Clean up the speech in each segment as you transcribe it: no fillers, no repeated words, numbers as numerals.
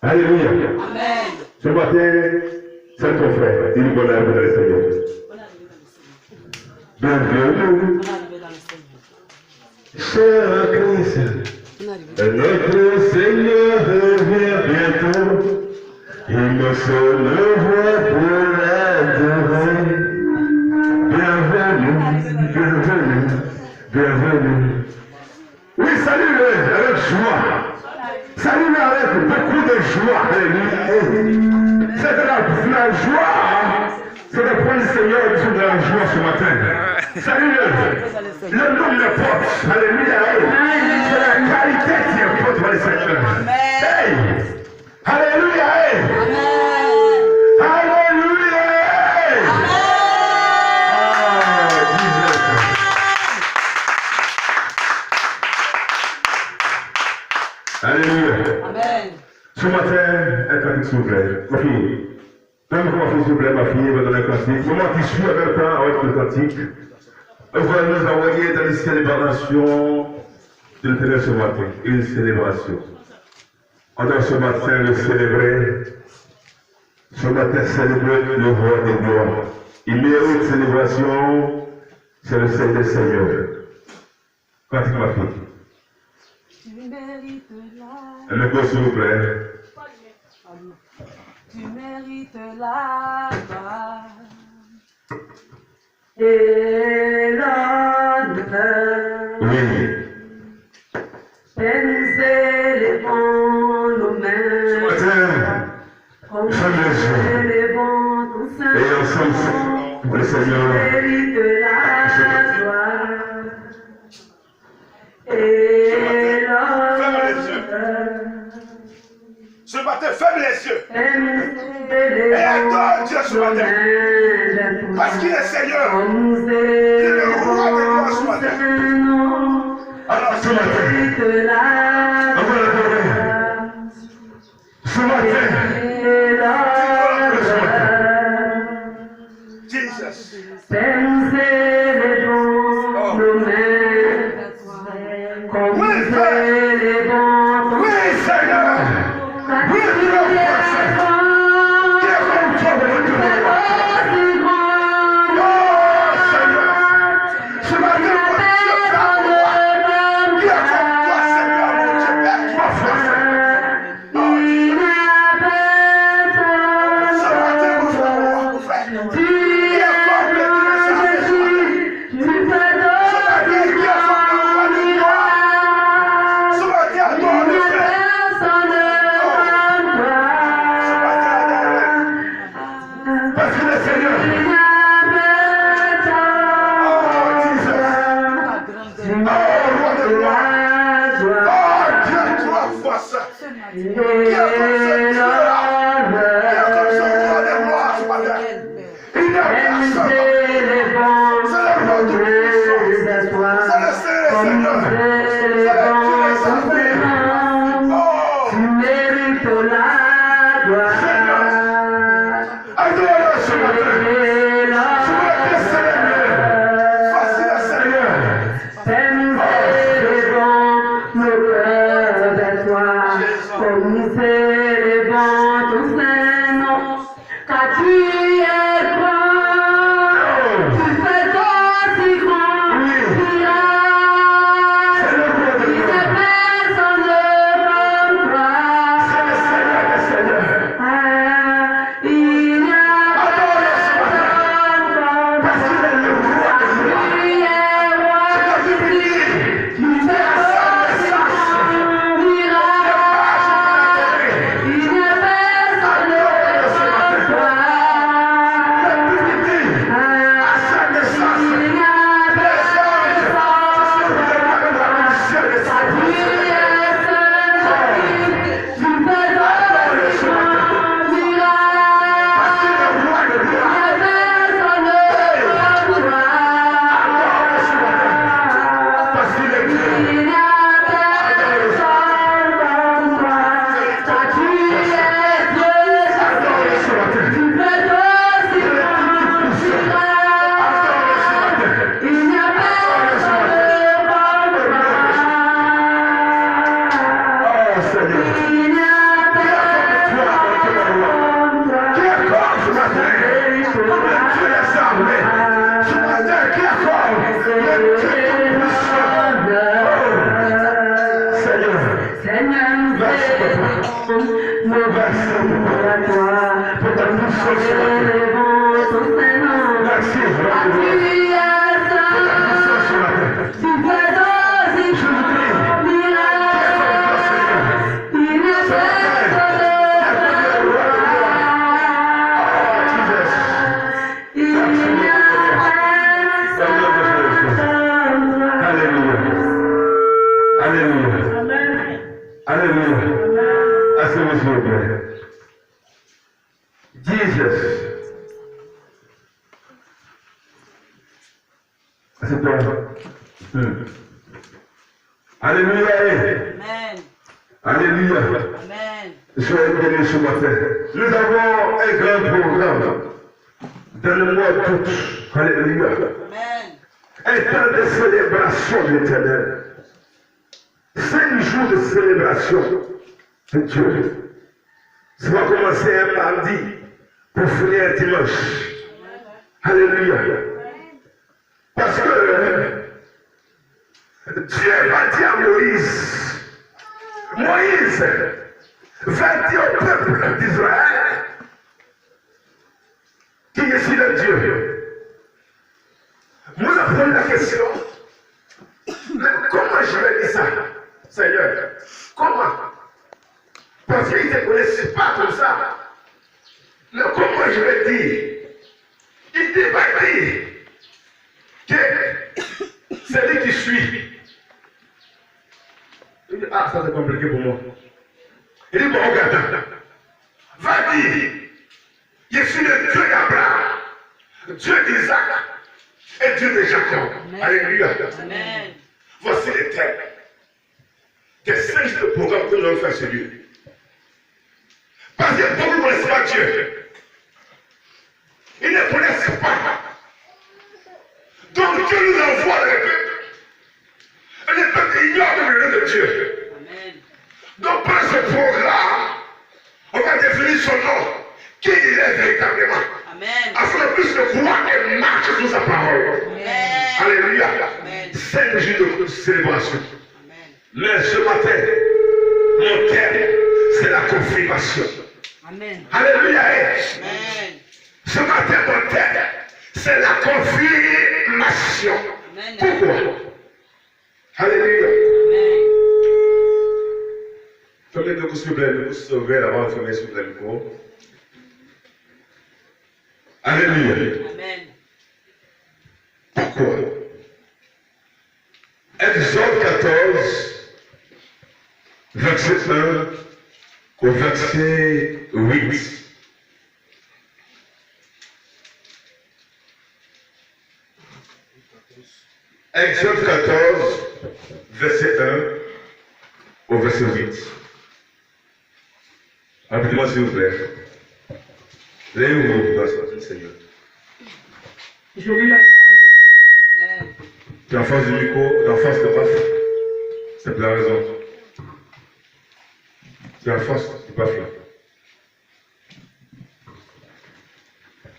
Alléluia. Amen. Ce matin, c'est ton frère. Dis-lui bon arrivée dans le Seigneur. Bienvenue. Cher Christ, notre Seigneur revient bientôt. Il nous se voit pour l'adorer. Bienvenue, bienvenue, bienvenue. Oui, salut-le avec joie. Salut-le avec beaucoup de joie. Alléluia. C'est de la joie. C'est de prendre le Seigneur sur de la joie ce matin. Salut-le. Le nom n'importe. Alléluia. C'est la qualité qui importe pour le Seigneur. Hey. Alléluia. Alléluia. Alléluia. Amen. Ce matin, un cantique s'il vous plaît. Ma fille. Donne-moi s'il vous plaît, ma fille, va donner un cantique. Moment qui suit avec le temps avec le cantique. On va nous envoyer dans les célébrations de l'Éternel ce matin. Une célébration. On doit ce matin le célébrer. Ce matin, célébrer le roi des gloires. Il mérite une célébration. C'est le Seigneur des Seigneurs. Cantique, ma fille. Tu mérites la... Un écho, s'il vous plaît. Tu mérites la gloire et l'honneur. Oui. Et nous élevons nos mains. Ce matin, Élevons ton sein. et ensemble, le Seigneur. Mérite la gloire et l'honneur. Ce matin, ferme les yeux. Et nous Et adore Dieu élevons ce nos matin. mains. Parce qu'il est Seigneur. Nous élevons ton sein. Alors, ce matin, Mérite la on va l'adorer. Ce matin, et l'honneur. Jesus. Et nous élevons nos mains, comme Oui, nous Père. élevons ton oui, Seigneur. Oui, tu l'as fait. Qui est comme toi, mon Dieu? Oh, Seigneur. Ce matin, mon Dieu, Père, pour moi. Qui est comme toi, Seigneur, mon Dieu, Père, toi, frère. Oh, Jesus. Ce matin, mon frère, mon frère. Qui est comme le Dieu des armées ce matin? Ce matin, qui est comme le roi des gloires? Ce matin, adore le frère. Parce que le Seigneur. Oh, Jesus. Oh, roi de gloire. Oh, Dieu, trois fois ça. Qui est comme ce Dieu-là? Qui est comme ce roi de gloire ce matin? Il n'y a personne. C'est le roi de puissance. C'est le Seigneur. C'est le Dieu des armées. Oh, Seigneur. Adore-le ce matin. Ce matin, célèbre-le. Facile à Seigneur. Car tu es grand, tu fais aussi grand, tu as, tu n'es personne comme toi. C'est le Seigneur des Seigneurs. Il n'y a Adore-le ce matin. Parce qu'il est le roi des gloires. tu es roi, C'est la Bible dit. tu fais aussi grand, Nos bâtiments à toi, pour ta puissance sur la terre. Élevons ton Saint-Nom. Merci, Appuie à ça. Tu fais aussi grand miracle. Il ne cesse de il n'y a Alléluia. Alléluia. Asseyez-vous s'il vous plaît. Jesus. Asseyez-toi. Alléluia. Amen. Alléluia. Amen. Soyez bénis ce matin. Nous avons un grand programme dans le mois d'août. Alléluia. Amen. Un temps de célébration de l'Éternel. 5 jours de célébration de Dieu. Ça va commencer un mardi pour finir un dimanche. Alléluia. Parce que Dieu va dire à Moïse, Moïse va dire au peuple d'Israël qui est ici le Dieu. Moi, je pose la question, mais comment je vais dire ça, Seigneur? Comment? Parce qu'ils ne te connaissent pas comme ça. Mais comment je vais dire? Il te va dire que c'est lui qui suit. Il dit, ah, ça c'est compliqué pour moi. Il dit, bon, regarde, va dire, je suis le Dieu d'Abraham, Dieu d'Isaac et Dieu de Jacob. Alléluia. Amen. Voici les termes des 5 jours de programme que nous allons faire sur lui. Parce que beaucoup ne connaissent pas Dieu. Ils ne connaissent pas. Donc Dieu nous envoie le peuple. Et le peuple ignore le nom de Dieu. Amen. Donc par ce programme, on va définir son nom, qui il est véritablement. Amen. Afin de plus de croire et marcher sous sa parole. Amen. Alléluia. Amen. 5 jours de célébration. Amen. Mais ce matin, mon thème, c'est la confirmation. Amen. Alléluia. Amen. Ce matin, mon thème, c'est la confirmation. Amen. Pourquoi? Alléluia. Amen. Fermez le coup, s'il vous plaît, le coup s'ouvrir avant de fermer, s'il vous plaît, le coup. Alléluia. Amen. Pourquoi? Exode 14, verset 1 au verset 8. Exode 14, verset 1 au verset 8. Rappelez-moi s'il vous plaît. Lève vos mains, Seigneur. Je lis la parole de Dieu. Amen. Tu es en face du micro, tu es en face de Bafia. C'est pour la raison. Tu es en face du Bafia.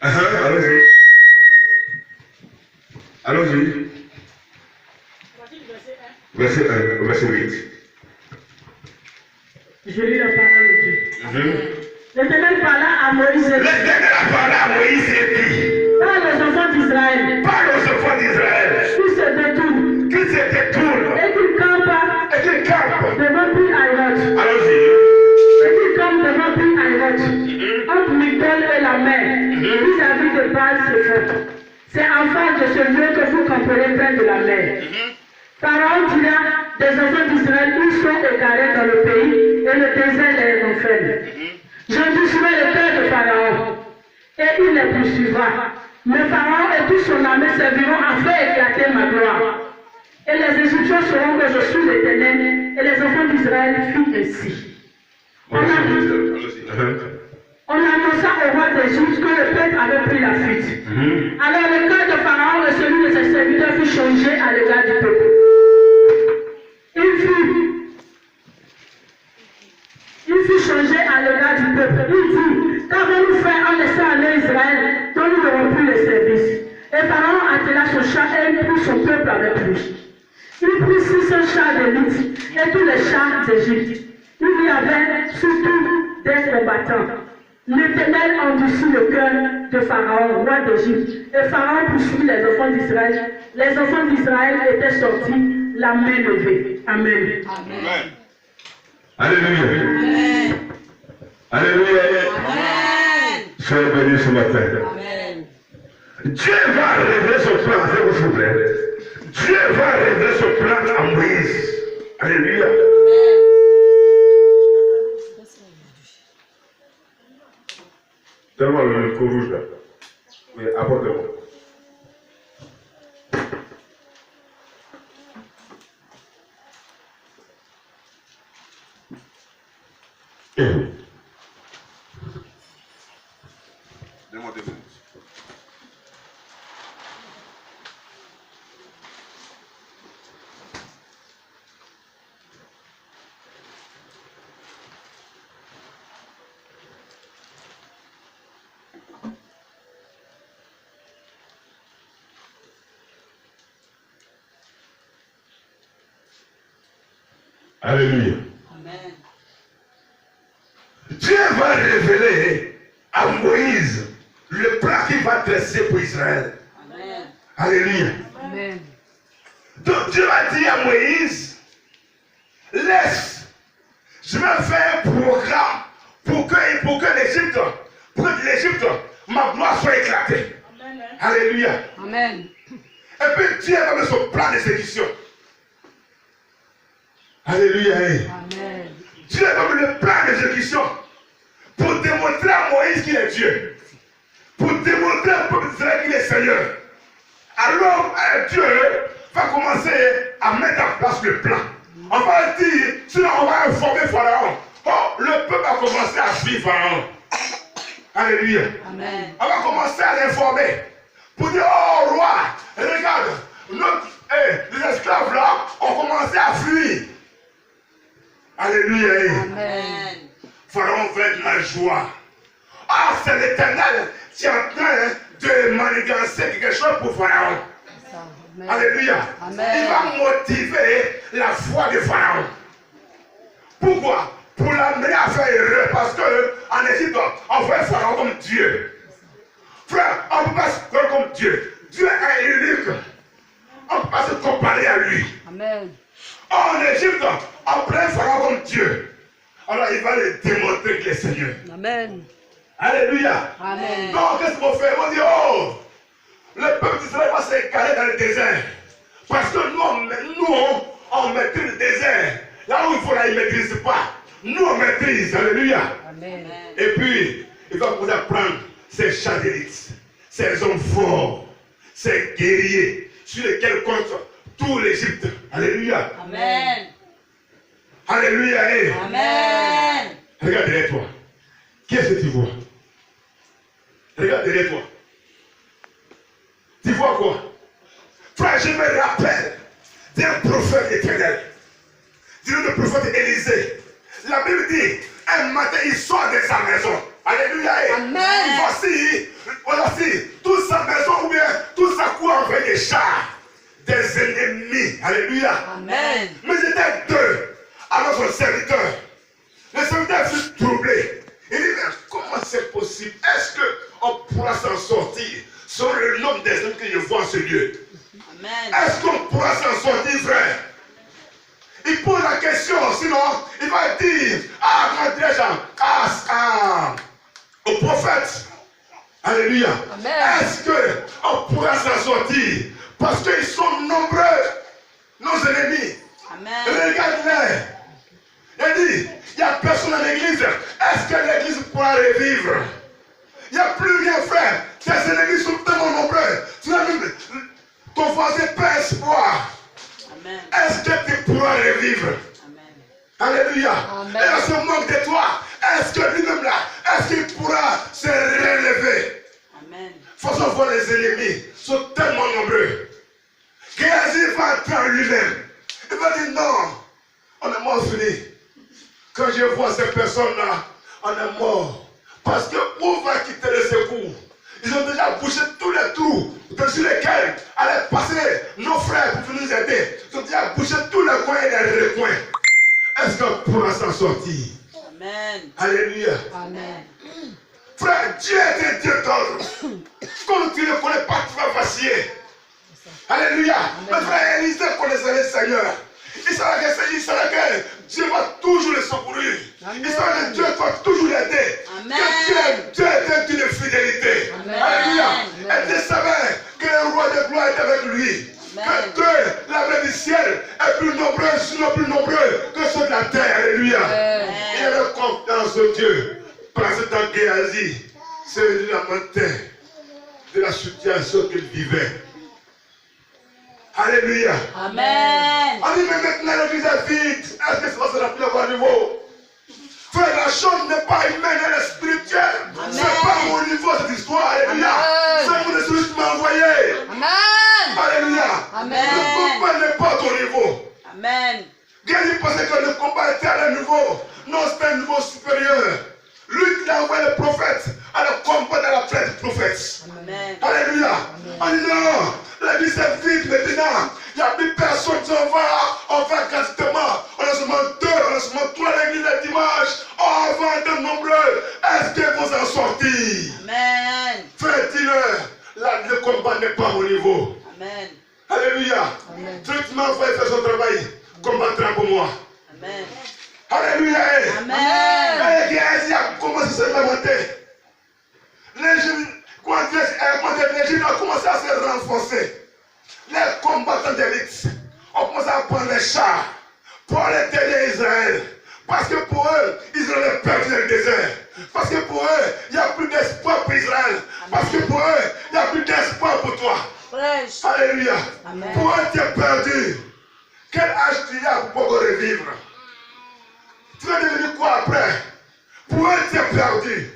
Allons-y. Allons-y. Verset 1, verset 8. Je lis la parole de Dieu. L'Éternel parla à Moïse et dit, L'Éternel a parlé à Moïse et dit, parle aux enfants d'Israël, parle aux enfants d'Israël, qui se détournent qu'ils se détournent et qu'ils campent et qu'ils campent. devant Pi-Hahiroth. Allons-y. Et qu'ils campent devant Pi-Hahiroth, entre Migdol et la mer, vis-à-vis de Baal-Séphon. C'est en face de ce lieu que vous camperez près de la mer. Pharaon dira des enfants d'Israël, ils sont égarés dans le pays et le désert les enferme. J'endurcirai le cœur de Pharaon et il les poursuivra. Mais Pharaon et toute son armée serviront à faire éclater ma gloire. Et les Égyptiens sauront que je suis l'Éternel et les enfants d'Israël firent ainsi. On annonça au roi d'Égypte que le peuple avait pris la fuite. Alors le cœur de Pharaon et celui de ses serviteurs fut changé à l'égard du peuple. Il fut changé à l'égard du peuple. Il dit, qu'avons-nous fait en laissant aller Israël, dont nous n'aurons plus le service? Et Pharaon attela son char et il prit son peuple avec lui. Il prit 600 chars d'élite et tous les chars d'Égypte. Il il y avait surtout des combattants. L'Éternel endurcit le cœur de Pharaon, roi d'Égypte. Et Pharaon poursuivit les enfants d'Israël. Les enfants d'Israël étaient sortis, la main levée. Amen. Amen. Alléluia. Amen. Alléluia. Amen. Soyez bénis ce matin. Amen. Dieu va révéler son plan, s'il vous plaît. Dieu va révéler son plan à Moïse. Alléluia. Tellement le coup rouge là. Oui, apportez-moi. Donne-moi 2 minutes. Alléluia. Amen. Dieu va révéler à Moïse le plan qu'il va dresser pour Israël. Amen. Alléluia. Amen. Donc Dieu va dire à Moïse, laisse, je vais faire un programme pour que l'Égypte, ma gloire soit éclatée. Alléluia. Amen. Et puis Dieu va mettre son plan d'exécution. Alléluia. Amen. Dieu va mettre le plan d'exécution pour démontrer à Moïse qu'il est Dieu. Pour démontrer au peuple d'Israël qu'il est Seigneur. Alors Dieu va commencer à mettre en place le plan. On va dire, sinon on va informer Pharaon. Oh, le peuple va commencer à suivre Pharaon. Alléluia. Amen. On va commencer à l'informer. Pour dire, oh roi, regarde, les esclaves là ont commencé à fuir. Alléluia. Amen. Pharaon va être ma joie. Ah, c'est l'Éternel qui est en train de manigancer quelque chose pour Pharaon. Amen. Alléluia. Amen. Il va motiver la foi de Pharaon. Pourquoi? Pour l'amener à faire erreur. Parce qu'en Égypte, on voit Pharaon comme Dieu. Frère, on ne peut pas se voir comme Dieu. Dieu est unique. On ne peut pas se comparer à lui. Amen. En Égypte, on prend Pharaon comme Dieu. Alors il va lui démontrer qu'il est Seigneur. Amen. Alléluia. Amen. Donc qu'est-ce qu'on fait? On dit, oh, le peuple d'Israël va s'égarer dans le désert. Parce que nous, on maîtrise le désert. Là où il faut, là, il ne maîtrise pas. Nous, on maîtrise. Alléluia. Amen. Et puis, il va pouvoir prendre ses chars d'élite, ses hommes forts, ses guerriers, sur lesquels compte tout l'Égypte. Alléluia. Amen. Alléluia. Amen. Regarde derrière toi. Qu'est-ce que tu vois? Regarde derrière toi. Tu vois quoi? Frère, je me rappelle d'un prophète éternel. Le prophète Élisée. La Bible dit, un matin, il sort de sa maison. Alléluia. Amen. Voici, toute sa maison ou bien toute sa cour avec des chars, des ennemis. Alléluia. Amen. Mais ils étaient deux. Alors son serviteur. Le serviteur fut troublé. Il dit, mais comment c'est possible? Est-ce qu'on pourra s'en sortir sur le nombre des hommes que je vois en ce lieu? Amen. Est-ce qu'on pourra s'en sortir, frère? Il pose la question, sinon il va dire, au prophète. Alléluia. Amen. Est-ce qu'on pourra s'en sortir? Parce qu'ils sont nombreux, nos ennemis. Amen. Regarde-les. Il dit, il n'y a personne dans l'église. Est-ce que l'église pourra revivre? Il n'y a plus rien, frère. Tes ennemis sont tellement nombreux. Tu as même ton voisin perd espoir. Amen. Est-ce que tu pourras revivre? Amen. Alléluia. Amen. Et à ce manque de toi, est-ce que lui-même là, est-ce qu'il pourra se relever? Amen. Faut savoir les ennemis sont tellement nombreux. Géasi va entrer en lui-même. Il va dire non, on est mort fini. Quand je vois ces personnes-là, on est mort. Parce que où va quitter le secours? Ils ont déjà bouché tous les trous sur lesquels allaient passer nos frères pour nous aider. Ils ont déjà bouché tous les coins et les recoins. est-ce qu'on pourra s'en sortir? Amen. Alléluia. Amen. Frère, Dieu est un Dieu d'ordre. Quand tu ne connais pas, tu vas vaciller. Alléluia. Mais frère Élisée connaissait le Seigneur. Il savait que Dieu va toujours le secourir. Il savait que Dieu va toujours l'aider. Que Dieu est un Dieu de fidélité. Alléluia. Et Dieu savait que le roi de gloire est avec lui. Que Dieu, l'armée du ciel, est plus nombreux, sinon plus nombreux que ceux de la terre. Alléluia. Il avait confiance en Dieu. Parce que dans Géasi, c'est lamentait de la situation qu'il vivait. Alléluia. Amen. On dit, mais maintenant l'église est vide. Est-ce que ça va se remplir à quoi niveau? Frère, la chose n'est pas humaine, elle est spirituelle. Ce n'est pas mon niveau cette histoire. Alléluia. C'est mon esprit qui m'a envoyé. Amen. Alléluia. Amen. Le combat n'est pas à ton niveau. Amen. Géasi pensait que le combat était à un niveau. Non, c'est un niveau supérieur. Lui qui a envoyé le prophète à le combat dans la plaie du prophète. Amen. Alléluia. On dit non, l'église est vide maintenant. Il n'y a plus personne qui on va gratuitement. On a seulement 2, on a seulement 3 l'église le dimanche. On va être nombreux. Est-ce qu'ils vont s'en sortir? Amen. Frère, dis-leur, le combat n'est pas au niveau. Amen. Alléluia. Dieu qui m'a envoyé faire son travail, combattra pour moi. Amen. Alléluia. Amen. Et Géasi a commencé à se lamenter. Les Juifs ont commencé à se renforcer. Les combattants d'élite ont commencé à prendre les chars pour aller aider Israël. Parce que pour eux, Israël est perdu dans le désert. Parce que pour eux, il n'y a plus d'espoir pour Israël. Parce que pour eux, il n'y a plus d'espoir pour toi. Prêche. Alléluia. Amen. Pour eux, tu es perdu. Quel âge tu as pour pouvoir revivre? Tu vas devenir quoi après? Pour eux, tu es perdu.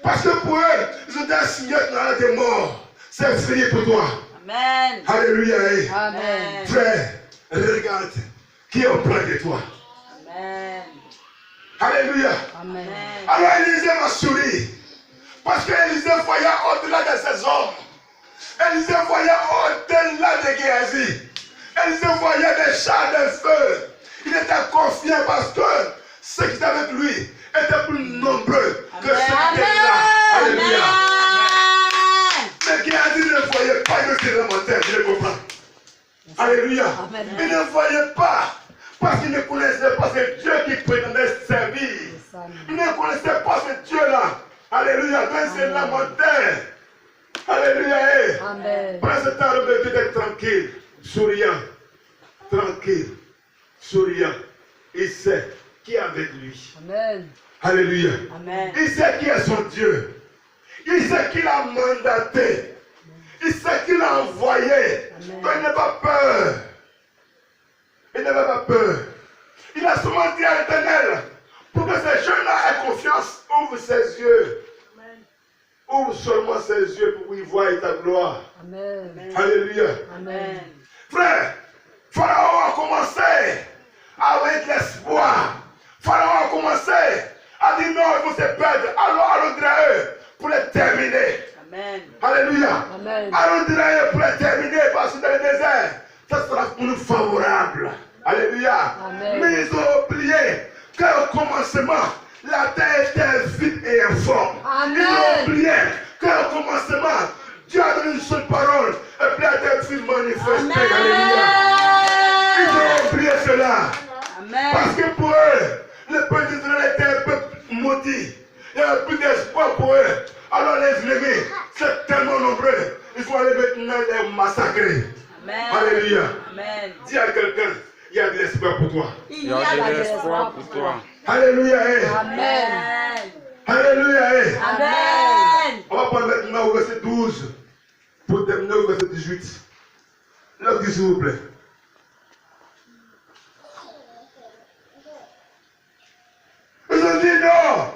Parce que pour eux, ils ont déjà signé dans la des morts. C'est fini pour toi. Amen. Alléluia. Amen. Frère, regarde qui est auprès de toi. Amen. Alléluia. Amen. Alors Élisée m'a souri. Parce qu'Élisée voyait au-delà de ses hommes. Élisée voyait au-delà de Géasi. Élisée voyait des chars de feu. Il était confiant parce que ceux qui étaient avec lui étaient plus nombreux que ceux qui étaient là. Alléluia. Mais Géasi ne voyait pas le télémontaire, je le comprends. Alléluia. Il ne voyait pas. Parce qu'il ne connaissait pas ce Dieu qui prétendait servir. Il ne connaissait pas ce Dieu-là. Alléluia. Donc c'est lamentaire. Alléluia. Pendant ce temps, le Dieu était tranquille, souriant. Tranquille, souriant. Il sait qui est avec lui. Amen. Alléluia. Amen. Il sait qui est son Dieu. Il sait qu'il a mandaté. Il sait qu'il a envoyé. Donc il n'a pas peur. Il n'avait pas peur. Il a seulement dit à l'Éternel, pour que ces jeunes-là aient confiance, ouvre ses yeux. Amen. Ouvre seulement ses yeux pour qu'ils voient ta gloire. Amen. Alléluia. Amen. Frère, Pharaon a commencé avec l'espoir. Pharaon a commencé à dire non, ils vont se perdre. Alors allons dire à eux pour les terminer. Amen. Alléluia. Amen. Allons dire à eux pour les terminer parce que dans le désert, ça sera pour nous favorable. Alléluia. Amen. Mais ils ont oublié qu'au commencement, la terre était vide et informe. Amen. Ils ont oublié qu'au commencement, Dieu a donné une seule parole et puis la terre fut manifestée. Alléluia. Ils ont oublié cela. Amen. Parce que pour eux, le peuple d'Israël était un peuple maudit. Il n'y avait plus d'espoir pour eux. Alors les ennemis, c'est tellement nombreux. Il faut aller maintenant les massacrer. Amen. Alléluia. Amen. Dis à quelqu'un, il y a de l'espoir pour toi. Il y a de l'espoir pour toi. Alléluia. Amen. Alléluia. Amen. On va prendre maintenant au verset 12 pour terminer au verset 18. Là, s'il vous plaît. Ils ont dit non.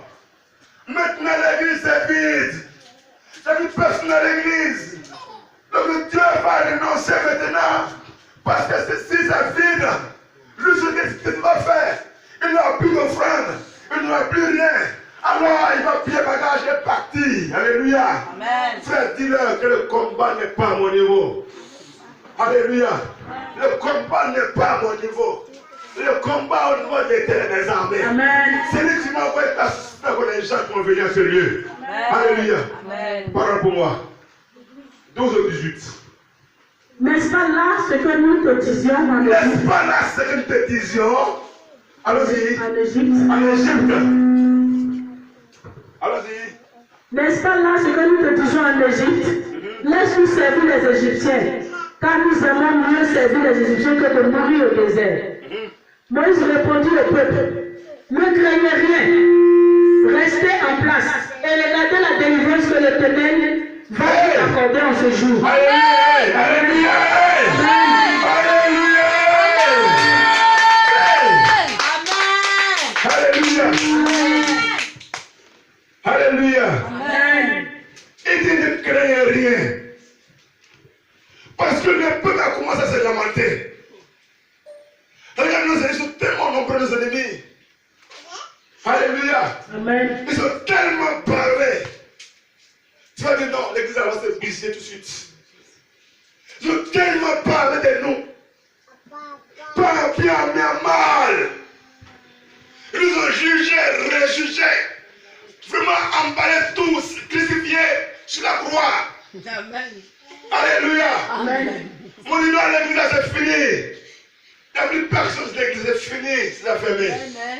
Maintenant l'église est vide. Il n'y a plus personne dans l'église. Donc Dieu va renoncer maintenant. Parce que si c'est vide, lui, ce qu'il va faire, il n'aura plus d'offrande, il n'aura plus rien. Alors il va plier bagage et partir. Alléluia. Amen. Frère, dis-leur que le combat n'est pas à mon niveau. Alléluia. Le combat n'est pas à mon niveau. le combat au niveau des armées. Amen. C'est lui qui m'a envoyé pour les gens qui vont venir à ce lieu. Alléluia. Amen. Parole pour moi. 12 au 18. N'est-ce pas là ce que nous te disions en N'est-ce Égypte? pas là ce que nous te disions? Allons-y. En Égypte. En Égypte. Allons-y. N'est-ce pas là ce que nous te disions en Égypte? Laisse-nous servir les Égyptiens, car nous aimons mieux servir les Égyptiens que de mourir au désert. Moïse répondit au peuple, ne craignez rien, restez en place et regardez la délivrance que l'Éternel va vous accorder en ce jour. Alléluia. Alléluia. Alléluia. Alléluia. Alléluia. Amen. Il dit ne craignez rien. Parce que le peuple a commencé à se lamenter. Regarde, nos ennemis sont tellement nombreux, nos ennemis. Alléluia. Amen. Ils sont tellement parlés. Tu vas dire non, l'église va se briser tout de suite. Ils ont tellement parlé de nous. Pas bien, mais mal. Ils nous ont jugés, réjugés. Vraiment emballés tous, crucifiés sur la croix. Amen. Alléluia. Amen. Mon nom à l'église, c'est fini. Il n'y a plus personne de l'église, c'est fini, c'est la fermée. Amen.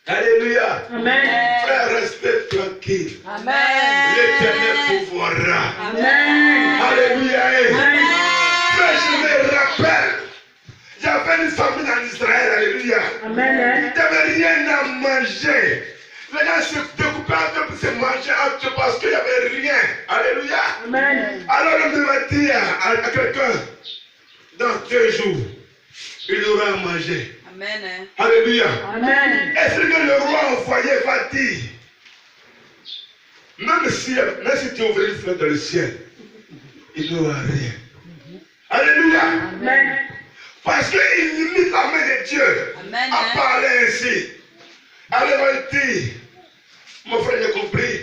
Alléluia. Amen. Frère, restez tranquille. Amen. L'éternel pouvoira. Amen. Alléluia. Amen. Frère, je me rappelle, il y avait une famille en Israël. Alléluia. Amen. Il n'y avait rien à manger. Les gens se découpaient entre eux, se mangeaient entre eux parce qu'il n'y avait rien. Alléluia. Amen. Alors on va dire à quelqu'un, dans 2 jours, il aura à manger. Amen. Alléluia. Amen. Est-ce que le roi envoyé va dire, même si tu ouvres une fenêtre dans le ciel, il n'aura rien. Alléluia. Amen. Parce qu'il limite la main de Dieu Amen. à parler ainsi. Alors il dit, mon frère, j'ai compris,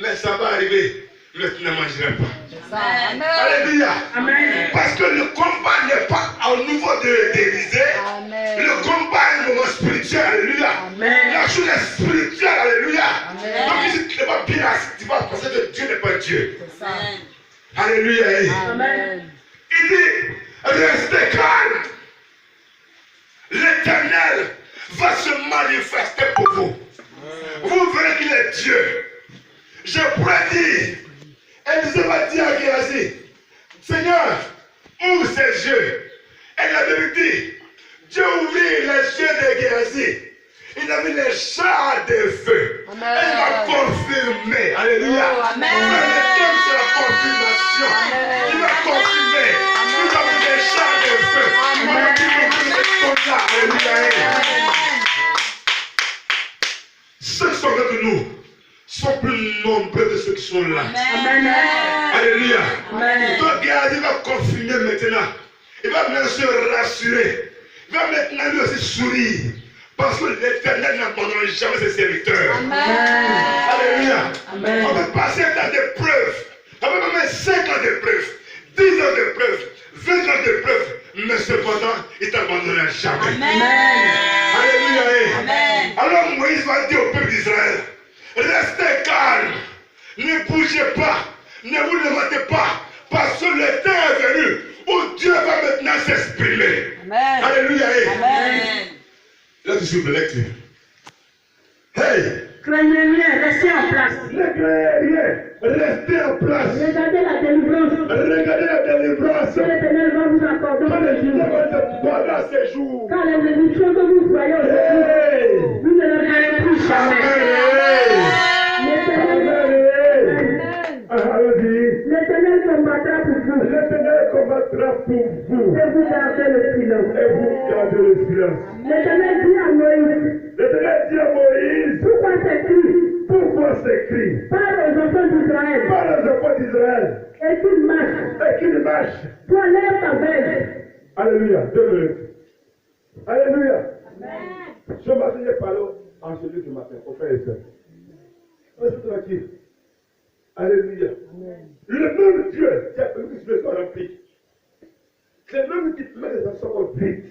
mais ça va arriver, mais tu ne mangeras pas. Amen. Alléluia. Amen. Parce que le combat n'est pas au niveau d'Élysée. Amen. Le combat est un moment spirituel. Alléluia. Amen. La chose est spirituelle. Alléluia. Amen. Donc si tu n'es pas bien assis, tu vas penser que Dieu n'est pas Dieu. Amen. Alléluia. Amen. Il dit, restez calme. L'Éternel va se manifester pour vous. Vous verrez qu'il est Dieu. Je pourrais dire, Élisée va dire à Géasi, Seigneur, ouvre ses yeux. Et la Bible dit, Dieu ouvrit les yeux de Géasi. Il a mis les chars de feu. Et il va confirmer. Alléluia. Oh, amen. Le thème, c'est la confirmation. Amen. Il va confirmer. Nous avons des chars de feu. On va dire Alléluia. Ceux qui sont avec nous sont plus nombreux que ceux qui sont là. Amen. Alléluia. Amen. Donc Géasi va confirmer maintenant. Il va maintenant se rassurer. Il va maintenant lui aussi sourire. Parce que l'Éternel n'abandonne jamais ses serviteurs. Alléluia. Amen. On peut passer dans des preuves. On peut même 5 ans de preuves, 10 ans de preuves, 20 ans de preuves. Mais cependant, il ne t'abandonnera jamais. Amen. Alléluia. Amen. Alors Moïse va dire au peuple d'Israël, restez calme, ne bougez pas, ne vous levantez pas, parce que le temps est venu où Dieu va maintenant s'exprimer. Amen. Alléluia. Amen. Là, tu suis le lecture. Hey! Craignez rien, restez en place. Ne craignez rien, restez en place. Regardez la délivrance Regardez la délivrance. que l'Éternel va vous accorder Quand le ce Dieu jour. va te donner à ces jours. Car les éditions que vous voyez aujourd'hui, Hey! vous ne les verrez plus jamais. Allons-y. L'Éternel combattra pour vous L'Éternel combattra pour vous. et vous gardez le silence. Et vous gardez le silence. L'Éternel dit à Moïse, L'Éternel dit à Moïse, pourquoi ces cris? pourquoi ces cris? Parle aux enfants d'Israël Par les enfants d'Israël, et qu'ils marchent. et qu'ils marchent. Toi, lève ta belle. Alléluia. 2 minutes. Alléluia. Ce matin, j'ai parlé en celui ce matin, aux frères et sœurs. Restez tranquille. Alléluia. Le même Dieu qui a permis que ce soit rempli. C'est le même qui met les actions vite.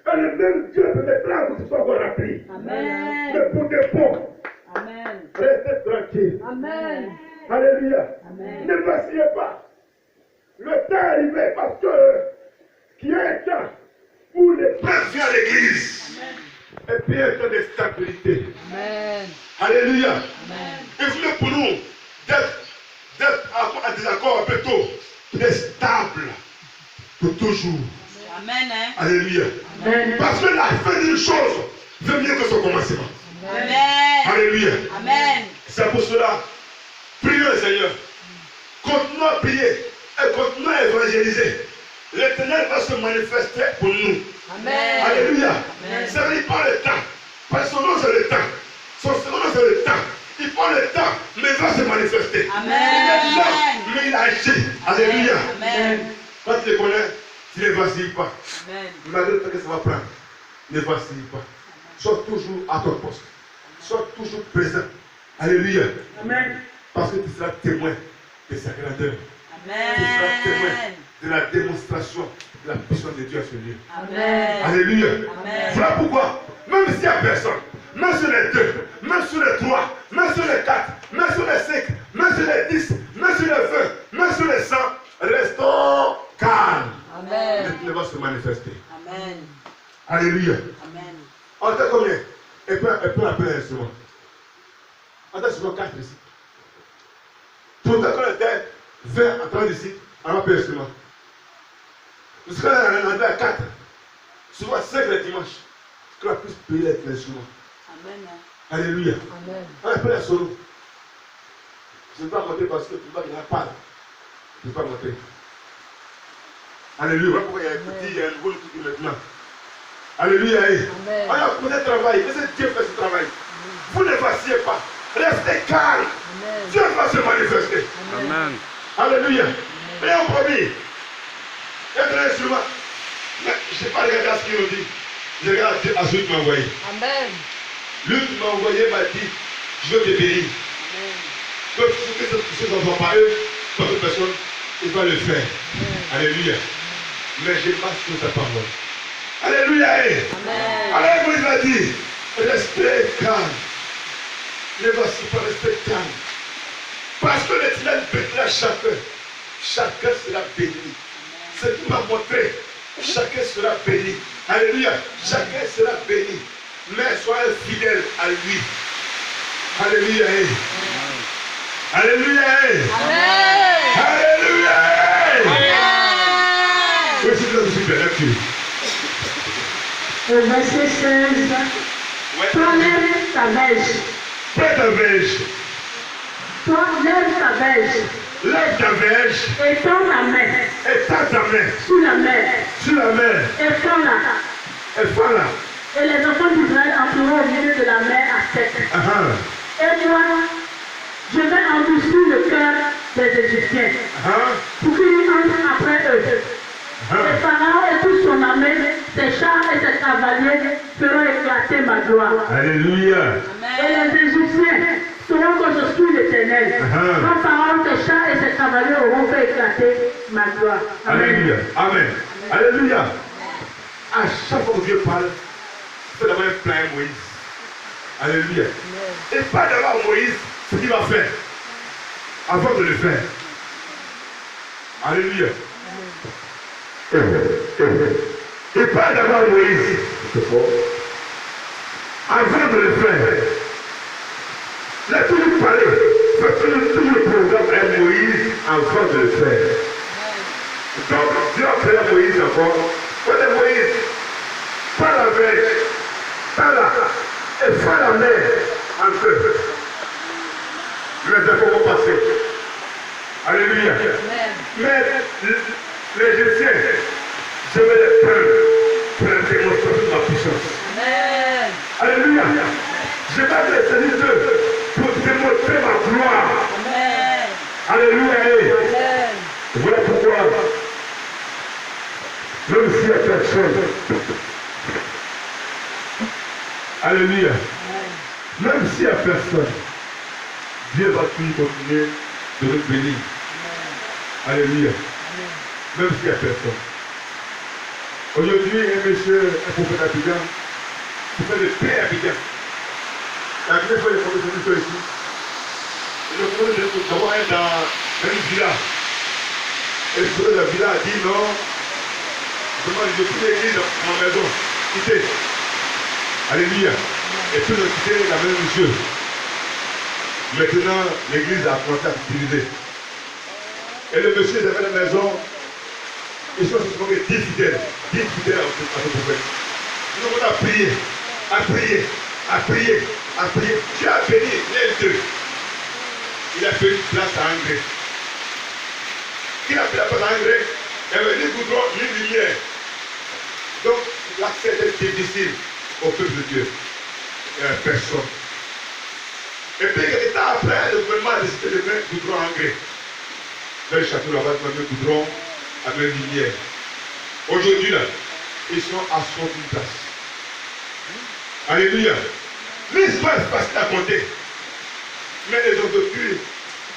Et le même Dieu permettra que tu sois encore appris. Amen. Mais pour des pauvres, Amen. restez tranquille. Amen. Alléluia. Amen. Ne vacillez pas. Le temps est arrivé parce que qu'il y a un temps où les pères viennent à l'église. Et puis un temps de stabilité. Amen. Alléluia. Amen. Il faut pour nous d'être à des accords un peu tôt, d'être stable pour toujours. Amen. Alléluia. Amen. Parce que la fin d'une chose veut mieux que son commencement. Amen. Alléluia. Amen. C'est pour cela, prions le Seigneur. Continuons à prier et continuons à évangéliser. L'Éternel va se manifester pour nous. Amen. Alléluia. Amen. Ça n'est pas le temps. Parce que son nom c'est le temps. Son nom c'est le temps. Il prend le temps, mais il va se manifester. Amen. Il est là, mais il agit. Alléluia. Amen. Quand tu le connais, tu ne vacilles pas. Amen. Malgré le temps que ça va prendre, ne vacille pas. Sois toujours à ton poste. Sois toujours présent. Alléluia. Amen. Parce que tu seras témoin de sa grandeur. Tu seras témoin Amen. de la démonstration de la puissance de Dieu à ce lieu. Amen. Alléluia. Amen. Voilà pourquoi, même s'il n'y a personne, même sur les 2, même sur les 3, même sur les 4, même sur les 5, même sur les 10, même sur les 20, même sur les 100, restons calmes. Amen. L'éternel va se manifester. Amen. Alléluia. Amen. On t'a combien? Et puis appeler l'instrument. On t'a souvent 4 ici. Tout à l'heure, on était 20 à 30 ici. On va appeler l'instrument. Parce qu'on est à 4. Souvent 5 le dimanche. Qu'on a plus payer l'instrument. Amen. Alléluia. Amen. On appelle un solo. Je ne peux pas monter parce que tu vois qu'il n'y a pas. Je ne peux pas monter. Alléluia. Voilà pourquoi il y a un petit, il y a un nouveau truc maintenant. Alléluia. On a posé le travail. Laissez Dieu faire ce travail. Vous ne vacillez pas. Restez calme. Dieu va se manifester. Amen. Alléluia. Et on promis. Il y a un instrument. Mais je n'ai pas regardé à ce qu'il nous dit. Je regarde à celui qui m'a envoyé. Amen. Lui qui m'a envoyé m'a dit, je veux te bénir. Que ce ne soit pas eux, pas toute personne, il va le faire. Alléluia. Mais je passe sur sa parole. Alléluia. Amen. Alors il m'a dit, restez calme. Ne voici pas, restez calme. Parce que l'Éternel bénira chacun. Chacun sera béni. Ce qu'il m'a montré, chacun sera béni. Alléluia. Chacun sera béni. Mais soyez fidèles à lui. Alléluia. Alléluia. Amen. Alléluia. Amen. Oui, c'est là que je suis. Au verset 16, toi lève ta verge. Prends ta verge. Toi lève ta verge. Lève ta verge. Et tends ta main Et tends ta main sous la mer. sur la mer. Et fends-la. Et fais-la. Et les enfants d'Israël entreront au milieu de la mer à sec. Et moi, je vais endurcir le cœur des Égyptiens pour qu'ils entrent après eux. Et Pharaon et tout son armée, ses chars et ses cavaliers feront éclater ma gloire. Alléluia. Et les Égyptiens sauront que je suis l'Éternel. Quand Pharaon, ses chars et ses cavaliers auront fait éclater ma gloire. Alléluia. Amen. Alléluia. À chaque fois que Dieu parle, c'est d'abord un plan Moïse. Alléluia. Et pas d'abord Moïse ce qu'il va faire avant de le faire. Alléluia. Et pas d'abord Moïse avant de le faire. Là, tout le palais, tout le programme est Moïse avant de le faire. Donc, Dieu a fait Moïse encore. Quand Moïse, pas la verge, pas là, et pas la mer en feu. Les enfants vont passer. Alléluia. Mais les Égyptiens, je vais les prendre pour la démonstration de ma puissance. Amen. Alléluia. Je vais les saisir d'eux pour démontrer ma gloire. Amen. Alléluia. Amen. Voilà pourquoi, même s'il n'y a personne, alléluia, même s'il n'y a personne, Dieu va toujours continuer de nous bénir. Alléluia. Même s'il n'y a personne. Aujourd'hui, un monsieur, un prophète Abidjan, qui fait le paix à Abidjan. La première fois, il est professionnel ici. Et le prophète d'abord est dans une villa. Et le prophète de la villa a dit non, vraiment, je prie l'église dans ma maison. Quittez. Alléluia. Et puis, ils ont quitté la maison de Dieu. Maintenant, l'église a commencé à s'utiliser. Et le monsieur avait la maison. Ils sont transformés 10 fidèles à ce prophète. Ils ont commencé à prier, à prier, à prier, à prier. Dieu a béni les deux. Il a fait une place à engrais. Il a fait la place à engrais. Il y avait ni goudron, ni lumière. Donc, l'accès était difficile au peuple de Dieu. Il n'y avait personne. Et puis, quelques temps après, le gouvernement a décidé de mettre goudron à engrais. Dans le château là-bas, ils ont mis goudron avec lumière. Aujourd'hui, là, ils sont à 60 places. Alléluia. L'histoire est facile à compter. Mais ils ont vécu,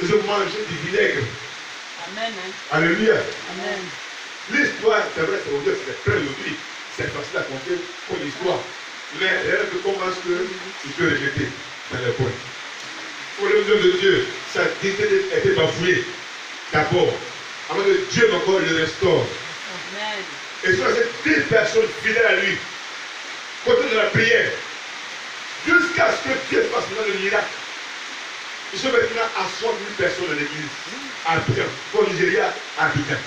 ils ont mangé du vinaigre. Amen. Alléluia. Amen. L'histoire, c'est vrai, c'est aujourd'hui, c'est très aujourd'hui. C'est facile à compter comme histoire. Mais rien que comment est-ce qu'il peut rejeter dans le coin. Pour le nom de Dieu, sa dignité a été bafouée. D'abord, avant que Dieu encore le restaure. Amen. Et sur ces 10 personnes fidèles à lui, côté de la prière, jusqu'à ce que Dieu fasse maintenant le miracle. Ils sont maintenant à 60 000 personnes dans l'église, à Abidjan, au Nigeria, à Abidjan.